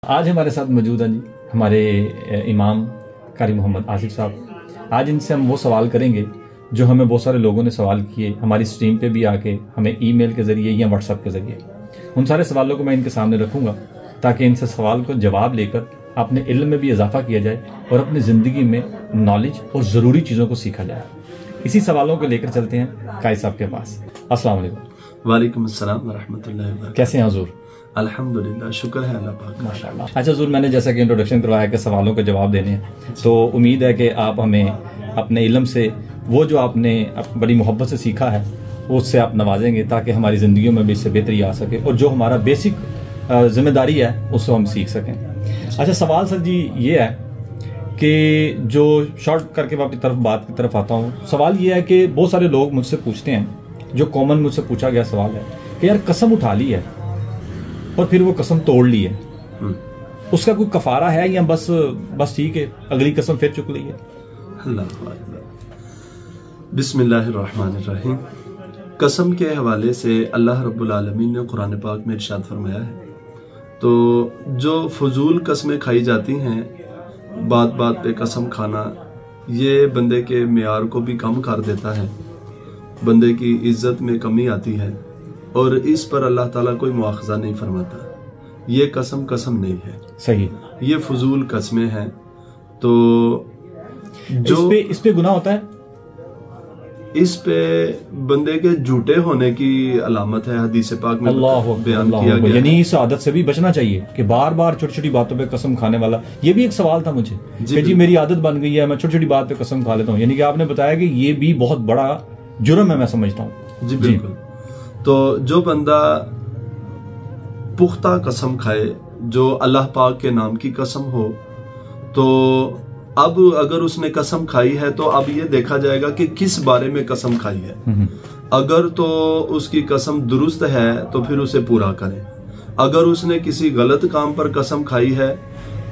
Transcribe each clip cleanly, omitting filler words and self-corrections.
आज हमारे साथ मौजूद हैं जी हमारे इमाम कारी मोहम्मद आसिफ साहब। आज इनसे हम वो सवाल करेंगे जो हमें बहुत सारे लोगों ने सवाल किए, हमारी स्ट्रीम पे भी आके हमें ईमेल के ज़रिए या व्हाट्सएप के ज़रिए। उन सारे सवालों को मैं इनके सामने रखूँगा ताकि इनसे सवाल को जवाब लेकर अपने इल्म में भी इजाफा किया जाए और अपनी ज़िंदगी में नॉलेज और ज़रूरी चीज़ों को सीखा जाए। इसी सवालों को लेकर चलते हैं कारी साहब के पास। अस्सलाम वालेकुम। वालेकुम अस्सलाम व रहमतुल्लाहि व बरकातहू। कैसे हैं हुजूर? अल्हम्दुलिल्लाह, शुक्र है अल्लाह पाक, माशाअल्लाह। अच्छा हुजूर, मैंने जैसा कि इंट्रोडक्शन करवाया कि सवालों के जवाब देने हैं, तो उम्मीद है कि आप हमें अपने इल्म से वो जो आपने बड़ी मोहब्बत से सीखा है उससे आप नवाजेंगे ताकि हमारी ज़िंदगियों में भी इससे बेहतरी आ सके और जो हमारा बेसिक जिम्मेदारी है उसको हम सीख सकें। अच्छा सवाल सर जी ये है कि जो शॉर्ट करके मैं अपनी बात की तरफ आता हूँ, सवाल ये है कि बहुत सारे लोग मुझसे पूछते हैं, जो कॉमन मुझसे पूछा गया सवाल है कि यार कसम उठा ली है और फिर वो कसम तोड़ ली है, उसका कोई कफारा है या बस ठीक है अगली कसम फिर चुक ली है? बिस्मिल्लाहिर्रहमानिर्रहीम। कसम के हवाले से अल्लाह रब्बुल आलमीन ने कुरान पाक में इरशाद फरमाया है, तो जो फजूल कस्में खाई जाती हैं, बात बात पे कसम खाना, ये बंदे के मेयार को भी कम कर देता है, बंदे की इज्जत में कमी आती है और इस पर अल्लाह ताला कोई मुआखजा नहीं फरमाता। ये कसम कसम नहीं है, सही, ये फजूल कस्में हैं। तो जो इस पे गुनाह होता है, इस पे बंदे के झूठे होने की अलामत है, हदीस पाक में बयान किया गया। यानी इस आदत से भी बचना चाहिए कि बार बार छोटी छोटी बातों पे कसम खाने वाला। ये भी एक सवाल था मुझे कि जी मेरी आदत बन गई है, मैं छोटी छोटी बात पे कसम खा लेता हूँ। यानी कि आपने बताया कि ये भी बहुत बड़ा जुर्म है, मैं समझता हूँ। जी बिल्कुल। तो जो बंदा पुख्ता कसम खाए, जो अल्लाह पाक के नाम की कसम हो, तो अब अगर उसने कसम खाई है तो अब ये देखा जाएगा कि किस बारे में कसम खाई है। अगर तो उसकी कसम दुरुस्त है तो फिर उसे पूरा करें। अगर उसने किसी गलत काम पर कसम खाई है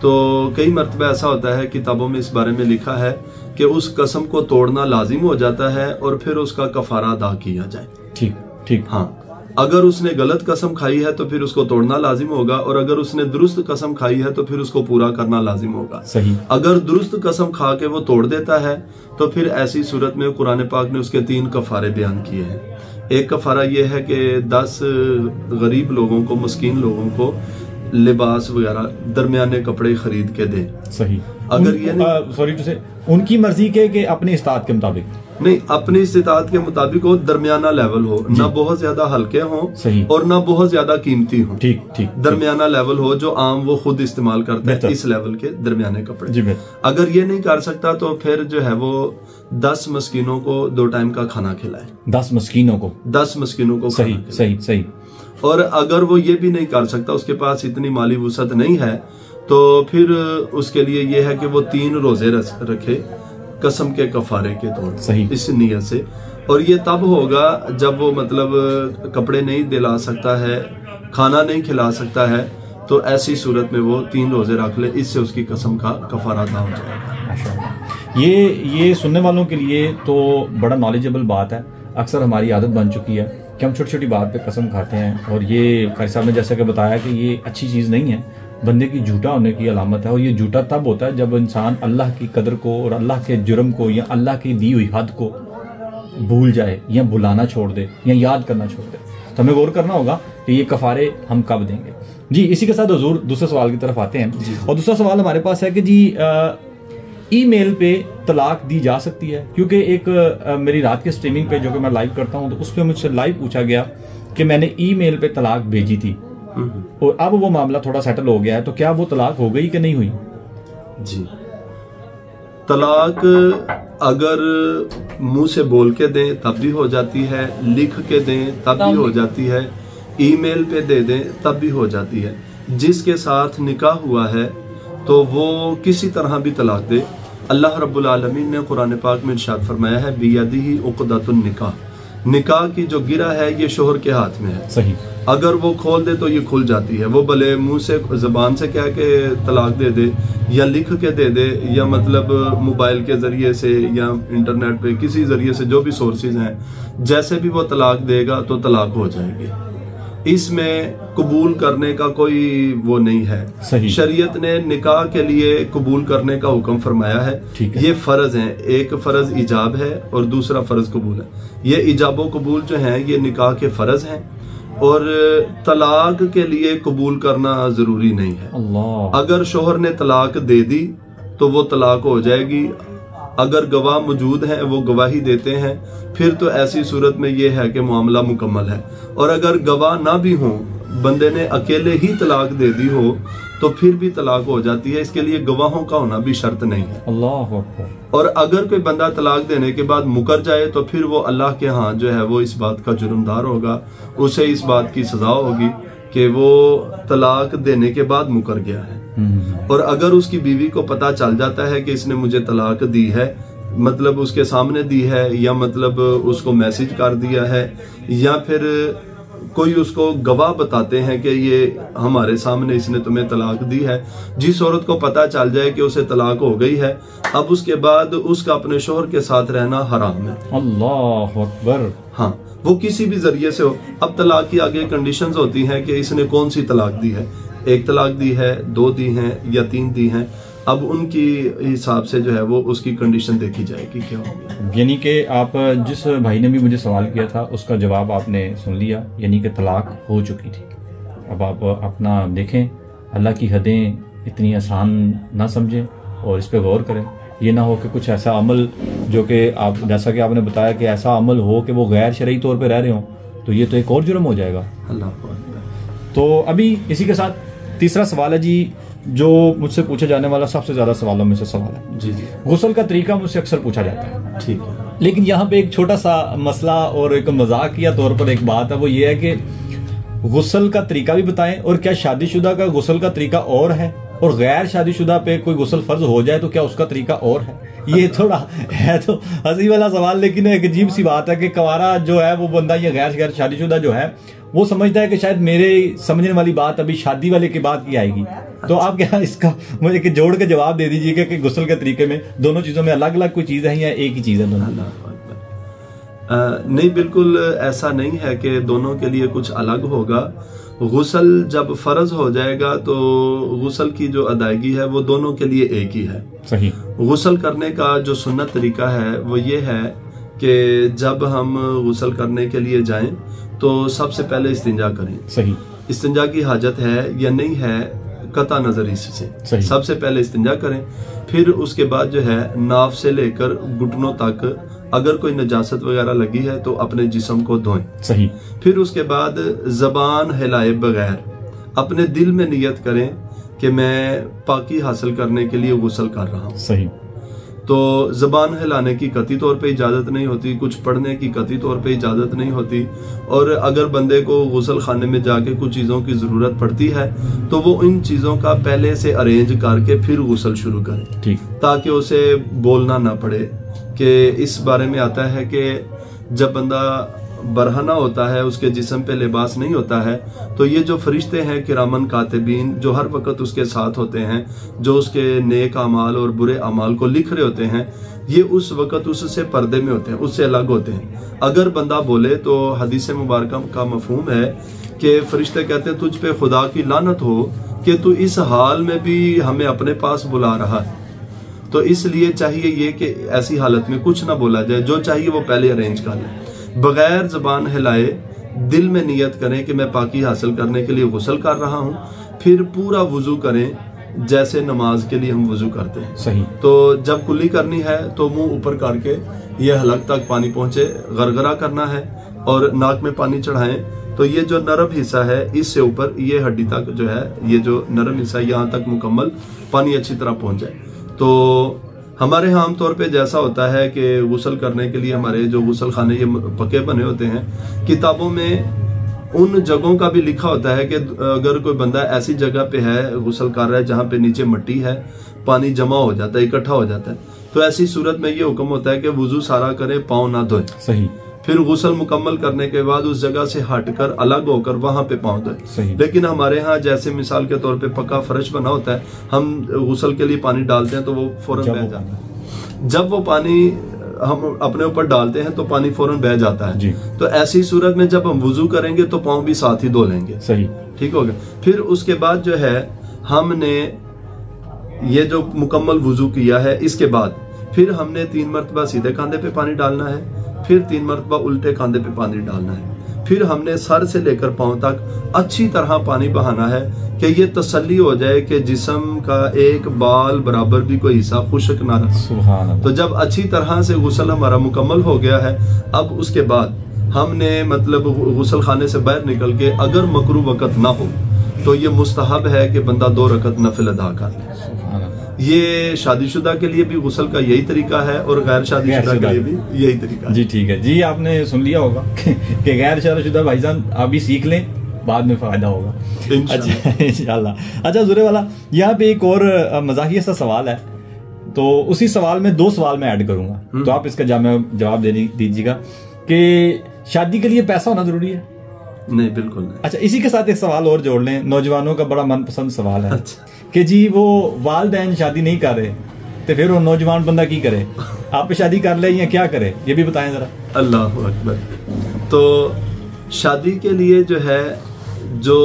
तो कई मर्तबा ऐसा होता है, किताबों में इस बारे में लिखा है कि उस कसम को तोड़ना लाजिम हो जाता है और फिर उसका कफारा अदा किया जाए। ठीक ठीक। हाँ, अगर उसने गलत कसम खाई है तो फिर उसको तोड़ना लाजिम होगा और अगर उसने दुरुस्त कसम खाई है तो फिर उसको पूरा करना लाजिम होगा। सही। अगर दुरुस्त कसम खा के वो तोड़ देता है तो फिर ऐसी सूरत में कुरान पाक ने उसके 3 कफारे बयान किए हैं। एक कफारा ये है कि 10 गरीब लोगों को, मस्कीन लोगों को लिबास वगैरह, दरमियाने कपड़े खरीद के दे। सही। अगर ये सॉरी टू से उनकी मर्जी के अपनी इस्तात के मुताबिक नहीं, अपनी इस्तात के मुताबिक हो, दरमियाना लेवल हो, ना बहुत ज्यादा हल्के हो और ना बहुत ज्यादा कीमती हो। ठीक ठीक। दरमियाना लेवल हो जो आम वो खुद इस्तेमाल करता है, इस लेवल के दरमियाने कपड़े। अगर ये नहीं कर सकता तो फिर जो है वो 10 मस्कीनों को 2 टाइम का खाना खिलाए। 10 मस्कीनों को? 10 मस्कीनों को। सही सही सही। और अगर वो ये भी नहीं कर सकता, उसके पास इतनी माली वुसअत नहीं है, तो फिर उसके लिए ये है कि वो 3 रोजे रखे कसम के कफारे के तौर पर, इस नियत से। और ये तब होगा जब वो मतलब कपड़े नहीं दिला सकता है, खाना नहीं खिला सकता है, तो ऐसी सूरत में वो 3 रोजे रख ले, इससे उसकी कसम का कफारा अदा हो जाएगा। ये सुनने वालों के लिए तो बड़ा नॉलेजेबल बात है। अक्सर हमारी आदत बन चुकी है कि हम छोटी छोटी बात पे कसम खाते हैं और ये कारी साहब ने जैसा कि बताया कि ये अच्छी चीज़ नहीं है, बंदे की झूठा होने की अलामत है। और ये झूठा तब होता है जब इंसान अल्लाह की कदर को और अल्लाह के जुर्म को या अल्लाह की दी हुई हद को भूल जाए या बुलाना छोड़ दे या याद करना छोड़ दे। तो हमें गौर करना होगा कि ये कफारे हम कब देंगे। जी, इसी के साथ हुजूर दूसरे सवाल की तरफ आते हैं। और दूसरा सवाल हमारे पास है कि जी ईमेल पे तलाक दी जा सकती है? क्योंकि एक मेरी रात के स्ट्रीमिंग पे जो कि मैं लाइव करता हूँ, तो उस पर मुझसे लाइव पूछा गया कि मैंने ईमेल पे तलाक भेजी थी और अब वो मामला थोड़ा सेटल हो गया है, तो क्या वो तलाक हो गई कि नहीं हुई? जी, तलाक अगर मुंह से बोल के दें तब भी हो जाती है, लिख के दें तब भी हो जाती है, ईमेल पे दे दें तब भी हो जाती है। जिसके साथ निकाह हुआ है तो वो किसी तरह भी तलाक दे। अल्लाह रब्बुल आलमीन ने कुरान पाक में इरशाद फरमाया है, बियदिही उक़दतुन निकाह, निकाह की जो गिरा है ये शोहर के हाथ में है। सही। अगर वो खोल दे तो ये खुल जाती है। वो भले मुंह से जबान से कह के तलाक दे दे या लिख के दे दे या मतलब मोबाइल के जरिए से या इंटरनेट पे किसी जरिए से, जो भी सोर्सेज हैं, जैसे भी वो तलाक देगा तो तलाक हो जाएगी। इसमें कबूल करने का कोई वो नहीं है। सही। शरीयत ने निकाह के लिए कबूल करने का हुक्म फरमाया है। ये फर्ज है, एक फर्ज इजाब है और दूसरा फर्ज कबूल है। ये इजाबो कबूल जो है ये निकाह के फर्ज हैं और तलाक के लिए कबूल करना जरूरी नहीं है। अगर शोहर ने तलाक दे दी तो वो तलाक हो जाएगी। अगर गवाह मौजूद हैं, वो गवाही देते हैं, फिर तो ऐसी सूरत में ये है कि मामला मुकम्मल है। और अगर गवाह ना भी हो, बंदे ने अकेले ही तलाक दे दी हो, तो फिर भी तलाक हो जाती है। इसके लिए गवाहों का होना भी शर्त नहीं है। अल्लाह अकबर। और अगर कोई बंदा तलाक देने के बाद मुकर जाए तो फिर वो अल्लाह के यहाँ जो है वो इस बात का जुर्मदार होगा। उसे इस बात की सजा होगी कि वो तलाक देने के बाद मुकर गया है। और अगर उसकी बीवी को पता चल जाता है कि इसने मुझे तलाक दी है, मतलब उसके सामने दी है या मतलब उसको मैसेज कर दिया है, या फिर कोई उसको गवाह बताते हैं कि ये हमारे सामने इसने तुम्हें तलाक दी है, जिस औरत को पता चल जाए कि उसे तलाक हो गई है, अब उसके बाद उसका अपने शोहर के साथ रहना हराम है। अल्लाह अकबर। हाँ, वो किसी भी जरिए से हो। अब तलाक की आगे कंडीशंस होती हैं कि इसने कौन सी तलाक दी है, एक तलाक दी है, 2 दी हैं या 3 दी हैं। अब उनकी हिसाब से जो है वो उसकी कंडीशन देखी जाएगी क्या होगी। यानी कि आप जिस भाई ने भी मुझे सवाल किया था उसका जवाब आपने सुन लिया, यानी कि तलाक हो चुकी थी। अब आप अपना देखें, अल्लाह की हदें इतनी आसान ना समझें और इस पर गौर करें। ये ना हो कि कुछ ऐसा अमल जो कि आप, जैसा कि आपने बताया कि ऐसा अमल हो कि वो गैर शरई तौर पे रह रहे हो, तो ये तो एक और जुर्म हो जाएगा। अल्लाह। तो अभी इसी के साथ तीसरा सवाल है जी, जो मुझसे पूछा जाने वाला सबसे ज्यादा सवालों में से सवाल है। जी। गुस्ल का तरीका मुझसे अक्सर पूछा जाता है। ठीक है। लेकिन यहाँ पे एक छोटा सा मसला और एक मजाकिया तौर पर एक बात है, वो ये है कि गुस्ल का तरीका भी बताएं, और क्या शादीशुदा का गुस्ल का तरीका और है, और गैर शादीशुदा पे कोई गुस्ल फर्ज हो जाए तो क्या उसका तरीका और है। ये थोड़ा है तो हंसी वाला सवाल, लेकिन एक अजीब सी बात है कि कुंवारा जो है वो बंदा या गैर शादीशुदा जो है वो समझता है कि शायद मेरे समझने वाली बात अभी शादी वाले की बात की आएगी। तो आप क्या इसका मुझे कि जोड़ के जवाब दे दीजिएगा कि गुस्ल के तरीके में दोनों चीजों में अलग अलग कोई चीज है या एक ही चीज है दोनों? नहीं, बिल्कुल ऐसा नहीं है कि दोनों के लिए कुछ अलग होगा। गुस्ल जब फर्ज हो जाएगा तो गुस्ल की जो अदायगी है वो दोनों के लिए एक ही है। सही। गुस्ल करने का जो सुन्नत तरीका है वो ये है कि जब हम गुस्ल करने के लिए जाएं तो सबसे पहले इस्तिंजा करें। सही। इस्तिंजा की हाजत है या नहीं है कता नजर इससे सबसे पहले इस्तिंजा करें। फिर उसके बाद जो है नाफ से लेकर घुटनों तक अगर कोई नजासत वगैरह लगी है तो अपने जिस्म को धोएं। सही। फिर उसके बाद जबान हिलाए बगैर अपने दिल में नियत करें कि मैं पाकी हासिल करने के लिए गुस्ल कर रहा हूँ। सही। तो जबान हिलाने की कतई तौर पे इजाजत नहीं होती, कुछ पढ़ने की कतई तौर पे इजाजत नहीं होती। और अगर बंदे को गुस्ल खाने में जाके कुछ चीजों की जरूरत पड़ती है तो वो इन चीजों का पहले से अरेंज करके फिर गुस्ल शुरू करे। ठीक। ताकि उसे बोलना ना पड़े। कि इस बारे में आता है कि जब बंदा बरहना होता है, उसके जिस्म पे लिबास नहीं होता है, तो ये जो फरिश्ते हैं किरामन कातिबीन जो हर वक्त उसके साथ होते हैं, जो उसके नेक अमाल और बुरे अमाल को लिख रहे होते हैं, ये उस वक्त उससे पर्दे में होते हैं, उससे अलग होते हैं। अगर बंदा बोले तो हदीस मुबारक का मफहूम है कि फरिश्ते कहते हैं तुझ पे खुदा की लानत हो कि तू इस हाल में भी हमें अपने पास बुला रहा है। तो इसलिए चाहिए ये कि ऐसी हालत में कुछ ना बोला जाए, जो चाहिए वो पहले अरेंज कर ले। बगैर जबान हिलाए दिल में नियत करें कि मैं पाकी हासिल करने के लिए गुस्ल कर रहा हूँ। फिर पूरा वुजू करें जैसे नमाज के लिए हम वुजू करते हैं। सही। तो जब कुल्ली करनी है तो मुंह ऊपर करके ये हलक तक पानी पहुंचे, गरगरा करना है और नाक में पानी चढ़ाएं। तो ये जो नरम हिस्सा है इससे ऊपर ये हड्डी तक जो है, ये जो नरम हिस्सा यहाँ तक मुकम्मल पानी अच्छी तरह पहुंच जाए। तो हमारे यहाँ आमतौर पे जैसा होता है कि गुस्ल करने के लिए हमारे जो गुस्ल खाने ये पक्के बने होते हैं। किताबों में उन जगहों का भी लिखा होता है कि अगर कोई बंदा ऐसी जगह पे है गुस्ल कर रहा है जहाँ पे नीचे मिट्टी है, पानी जमा हो जाता है, इकट्ठा हो जाता है, तो ऐसी सूरत में ये हुक्म होता है कि वुजू सारा करे, पाँव ना धोए। सही। फिर गुस्ल मुकम्मल करने के बाद उस जगह से हटकर अलग होकर वहां पे पाँव धोए। लेकिन हमारे यहाँ जैसे मिसाल के तौर पे पक्का फर्श बना होता है, हम गुस्ल के लिए पानी डालते हैं तो वो फौरन बह जाता है। जब वो पानी हम अपने ऊपर डालते हैं तो पानी फौरन बह जाता है जी। तो ऐसी सूरत में जब हम वुजू करेंगे तो पाँव भी साथ ही धो लेंगे। सही, ठीक हो गया। फिर उसके बाद जो है हमने ये जो मुकम्मल वुजू किया है, इसके बाद फिर हमने 3 मरतबा सीधे कंधे पे पानी डालना है, फिर 3 मरतबा उल्टे कंधे पे पानी डालना है, फिर हमने सर से लेकर पांव तक अच्छी तरह पानी बहाना है कि ये तसल्ली हो जाए कि जिस्म का एक बाल बराबर भी कोई हिस्सा खुश्क ना रहा। सुभान अल्लाह। तो जब अच्छी तरह से गुस्ल हमारा मुकम्मल हो गया है, अब उसके बाद हमने मतलब गुस्ल खाने से बाहर निकल के अगर मकरू वक़्त ना हो तो ये मुस्तहब है कि बंदा 2 रकत नफिल अदा कर ले। ये शादीशुदा के लिए भी गुस्ल का यही तरीका है और गैर शादीशुदा के लिए भी यही तरीका है। जी ठीक है जी, आपने सुन लिया होगा कि गैर शादीशुदा भाईजान आप भी सीख लें, बाद में फायदा होगा अच्छा इंशाल्लाह। अच्छा ज़ुरे वाला, यहाँ पे एक और मज़ाहिया सा सवाल है, तो उसी सवाल में 2 सवाल मैं ऐड करूंगा, तो आप इसका जवाब दीजिएगा कि शादी के लिए पैसा होना जरूरी है? नहीं, बिल्कुल नहीं। अच्छा, इसी के साथ एक सवाल और जोड़ लें, नौजवानों का बड़ा मनपसंद सवाल है। अच्छा। कि जी वो वालिदैन शादी नहीं कर रहे तो फिर वो नौजवान बंदा की करे, आप शादी कर ले या क्या करे, ये भी बताएं जरा। अल्लाह अकबर। तो शादी के लिए जो है, जो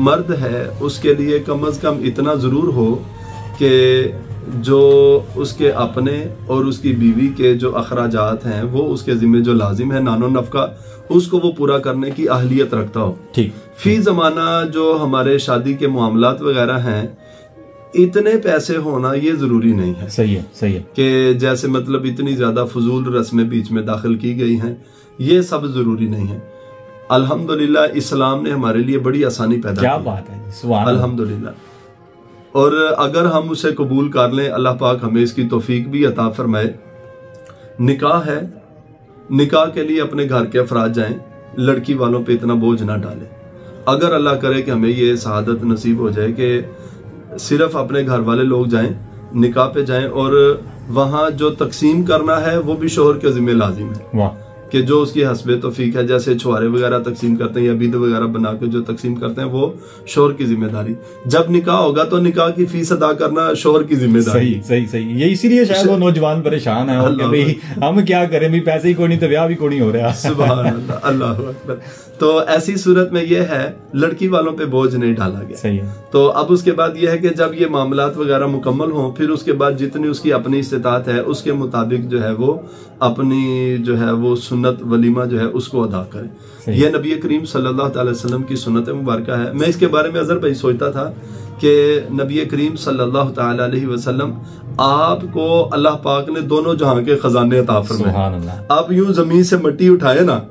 मर्द है उसके लिए कम अज कम इतना जरूर हो कि जो उसके अपने और उसकी बीवी के जो अखराजात हैं वो उसके जिम्मे जो लाजिम है नानो नफका, उसको वो पूरा करने की अहलियत रखता हो। ठीक। फी जमाना जो हमारे शादी के मामलात वगैरह हैं, इतने पैसे होना ये जरूरी नहीं है। सही है, सही है। कि जैसे मतलब इतनी ज्यादा फजूल रस्में बीच में दाखिल की गई हैं, ये सब जरूरी नहीं है। अल्हम्दुलिल्लाह इस्लाम ने हमारे लिए बड़ी आसानी पैदा की। क्या बात है, सुभान अल्लाह। अल्हम्दुलिल्लाह। और अगर हम उसे कबूल कर लें, अल्लाह पाक हमें इसकी तौफीक भी अता फरमाए। निकाह है, निकाह के लिए अपने घर के अफराद जाएं, लड़की वालों पे इतना बोझ ना डालें। अगर अल्लाह करे कि हमें ये शहादत नसीब हो जाए कि सिर्फ अपने घर वाले लोग जाएं, निकाह पे जाएं और वहां जो तकसीम करना है वो भी शोहर के जिम्मे लाजिम है। वाह। कि जो उसकी हस्बे तौफीक है, जैसे छुआरे वगैरह तकसीम करते हैं या बीद वगैरह बना के जो तकसीम करते हैं वो शोहर की जिम्मेदारी। जब निकाह होगा तो निकाह की फीस अदा करना शोहर की जिम्मेदारी। सही सही सही। ये इसीलिए शायद वो नौजवान परेशान है कि भाई हम क्या करें, भी पैसे ही कोई नहीं तो ब्याह भी कोई नहीं हो रहा। सुभान अल्लाह, अल्लाह अकबर। तो ऐसी सूरत में ये है, लड़की वालों पे बोझ नहीं डाला गया। सही है। तो अब उसके बाद ये है कि जब ये मामलात वगैरह मुकम्मल हों, फिर उसके बाद जितनी उसकी अपनी इस्तिताअत है उसके मुताबिक जो है वो अपनी जो है वो सुन्नत वलीमा जो है उसको अदा करें। ये नबी करीम सल्लल्लाहु अलैहि वसल्लम की सुन्नत मुबारक है। मैं इसके बारे में अज़र भाई सोचता था कि नबी करीम सल्लल्लाहु अलैहि वसल्लम आपको अल्लाह पाक ने दोनों जहां के खजाने अता फरमाए। आप यूं जमीन से मिट्टी उठाए ना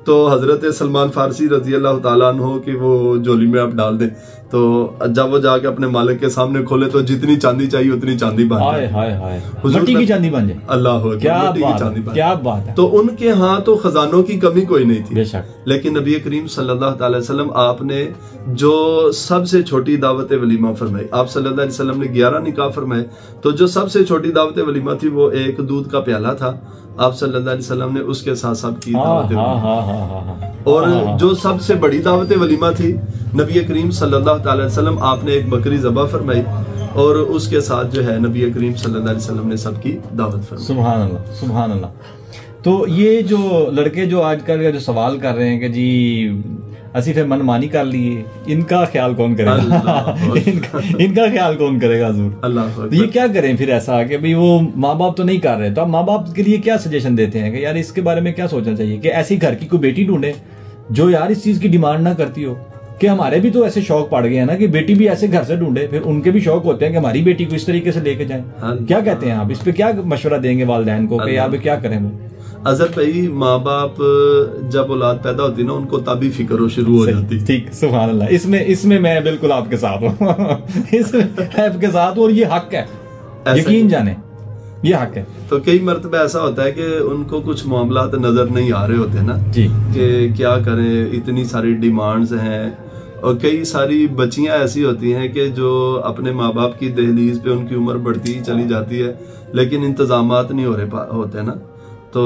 तो हजरत सलमान फारसी रजी अल्लाह ताला अन्हो की वो जोली में आप डाल दें, तो जब वो जाके अपने मालिक के सामने खोले तो जितनी चांदी चाहिए उतनी चांदी बन जाए। हाय हाय, मिट्टी की चांदी बन जाए। अल्लाह, क्या बात है। तो उनके यहाँ तो खजानों की कमी कोई नहीं थी बेशक, लेकिन नबी करीम सल्लल्लाहु अलैहि वसल्लम आपने जो सबसे छोटी दावत वलीमा फरमाई, आप सल्लल्लाहु अलैहि वसल्लम ने 11 निकाह फरमाए, तो जो सबसे छोटी दावत वलीमा थी वो एक दूध का प्याला था। आप सल्लल्लाहु अलैहि वसल्लम ने उसके साथ साथ की दावत। और जो सबसे बड़ी दावत वलीमा थी, नबी करीम सल्लल्लाहु अलैहि वसल्लम आपने एक बकरी ज़बा फरमाई और उसके साथ जो है नबी करीम सल्लल्लाहु अलैहि वसल्लम ने सबकी दावत फरमाई। सुभान अल्लाह, सुभान अल्लाह। तो ये जो लड़के जो आजकल का जो सवाल कर रहे हैं कि जी असी फिर मनमानी कर लिए, इनका ख्याल कौन करेगा? इनका ख्याल कौन करेगा हुजूर? अल्लाह। तो ये क्या करें फिर ऐसा कि भाई वो माँ बाप तो नहीं कर रहे, तो आप माँ बाप के लिए क्या सजेशन देते हैं कि यार इसके बारे में क्या सोचना चाहिए कि ऐसी घर की कोई बेटी ढूंढे जो यार इस चीज की डिमांड ना करती हो? कि हमारे भी तो ऐसे शौक पड़ गए हैं ना कि बेटी भी ऐसे घर से ढूंढे, फिर उनके भी शौक होते हैं कि हमारी बेटी को इस तरीके से लेके जाएं। क्या कहते हैं आप इस पे, क्या मशवरा देंगे वालिदैन को कि आप क्या करें? वो अजहर भाई, माँ बाप जब औलाद पैदा होती है ना उनको तभी फिक्र शुरू हो जाती है। ठीक, सुभान अल्लाह। इसमें मैं बिल्कुल आपके साथ हूँ इसमें आपके साथ हूँ, और ये हक है, यकीन जाने ये हक है। तो कई मरतबा ऐसा होता है कि उनको कुछ मामलात नजर नहीं आ रहे होते ना जी, कि क्या करें, इतनी सारी डिमांड्स हैं और कई सारी बच्चियां ऐसी होती हैं कि जो अपने माँ बाप की दहलीज पे उनकी उम्र बढ़ती ही चली जाती है, लेकिन इंतजामात नहीं हो रहे होते ना। तो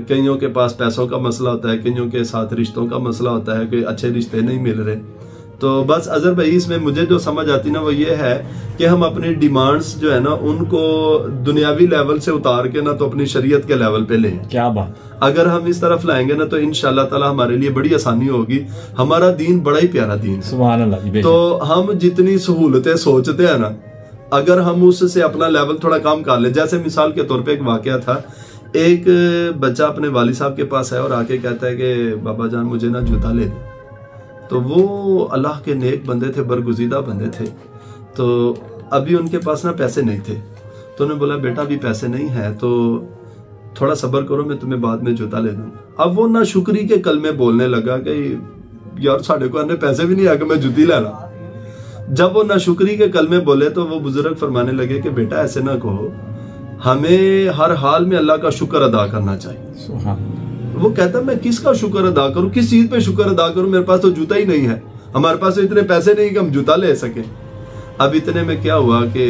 कईयों के पास पैसों का मसला होता है, कईयों के साथ रिश्तों का मसला होता है कि अच्छे रिश्ते नहीं मिल रहे। तो बस अजहर भाई, इसमें मुझे जो समझ आती ना वो ये है कि हम अपनी डिमांड्स जो है ना उनको दुनियावी लेवल से उतार के ना तो अपनी शरीयत के लेवल पे लें। क्या बात। अगर हम इस तरफ लाएंगे ना तो इंशाल्लाह ताला हमारे लिए बड़ी आसानी होगी। हमारा दीन बड़ा ही प्यारा दीन है। सुभान अल्लाह जी। तो हम जितनी सहूलतें सोचते हैं ना, अगर हम उससे अपना लेवल थोड़ा कम कर ले, जैसे मिसाल के तौर पे एक वाकया था, एक बच्चा अपने वाली साहब के पास है और आके कहता है कि बाबा जान मुझे ना जूता ले दे। तो वो अल्लाह के नेक बंदे थे, बरगुज़ीदा बंदे थे, तो अभी उनके पास ना पैसे नहीं थे। तो उन्होंने बोला बेटा अभी पैसे नहीं है तो थोड़ा सब्र करो, मैं तुम्हें बाद में जूता ले दूंगा। अब वो ना शुक्री के कलमे बोलने लगा कि यार साढ़े को अन्य पैसे भी नहीं आके मैं जूती ले रहा। जब वो ना शुक्री के कलमे बोले तो वो बुजुर्ग फरमाने लगे कि बेटा ऐसे ना कहो, हमें हर हाल में अल्लाह का शुक्र अदा करना चाहिए। वो कहता मैं किसका शुक्र अदा करूं, किस चीज पे शुक्र अदा करूं, मेरे पास तो जूता ही नहीं है, हमारे पास तो इतने पैसे नहीं कि हम जूता ले सके। अब इतने में क्या हुआ कि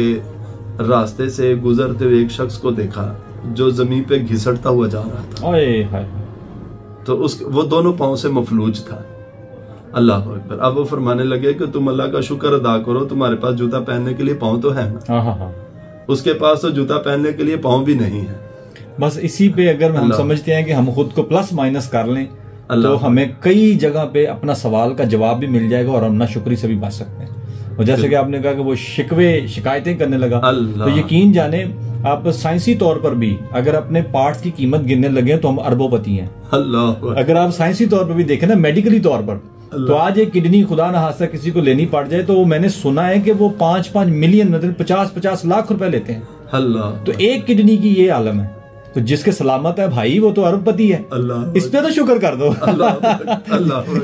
रास्ते से गुजरते हुए एक शख्स को देखा जो जमीन पे घिसटता हुआ जा रहा था। ओए तो वो दोनों पांव से मफलूज था। अल्लाह अकबर। अब वो फरमाने लगे कि तुम अल्लाह का शुक्र अदा करो, तुम्हारे पास जूता पहनने के लिए पाँव तो है ना। उसके पास तो जूता पहनने के लिए पाँव भी नहीं है। बस इसी पे अगर हम समझते हैं कि हम खुद को प्लस माइनस कर लें तो हमें कई जगह पे अपना सवाल का जवाब भी मिल जाएगा और हम नाशुक्री से भी बच सकते हैं। और जैसे कि आपने कहा कि वो शिकायतें करने लगा, तो यकीन जाने आप साइंसी तौर पर भी अगर अपने पार्ट्स की कीमत गिनने लगे तो हम अरबोपति हैं। अगर आप साइंसी तौर पर भी देखें ना, मेडिकली तौर पर, तो आज एक किडनी खुदा ना हादसा किसी को लेनी पड़ जाए तो मैंने सुना है कि वो 5-5 मिलियन मतलब 50-50 लाख रुपए लेते हैं। तो एक किडनी की ये आलम है। तो जिसके सलामत है भाई वो तो अरबपति है। इस पे तो शुक्र कर दो।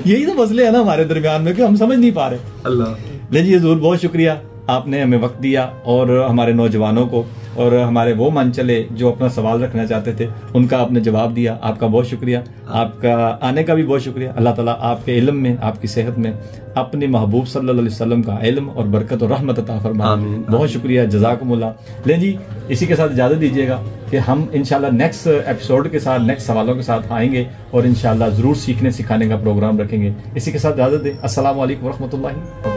यही तो मसले है ना हमारे दरमियान में कि हम समझ नहीं पा रहे। ले जी हजूर, बहुत शुक्रिया, आपने हमें वक्त दिया और हमारे नौजवानों को और हमारे वो मन चले जो अपना सवाल रखना चाहते थे उनका आपने जवाब दिया। आपका बहुत शुक्रिया, आपका आने का भी बहुत शुक्रिया। अल्लाह ताला आपके इल्म में, आपकी सेहत में अपने महबूब सल्लल्लाहु अलैहि वसल्लम का इल्म और बरकत और रहमत अता फरमाए। बहुत शुक्रिया, जज़ाकुमुल्लाह। ले जी, इसी के साथ इजाज़त दीजिएगा कि हम इंशाल्लाह नेक्स्ट एपिसोड के साथ, नेक्स्ट सवालों के साथ आएंगे और इंशाल्लाह ज़रूर सीखने सिखाने का प्रोग्राम रखेंगे। इसी के साथ इजाज़त दें। अस्सलामु अलैकुम व रहमतुल्लाहि।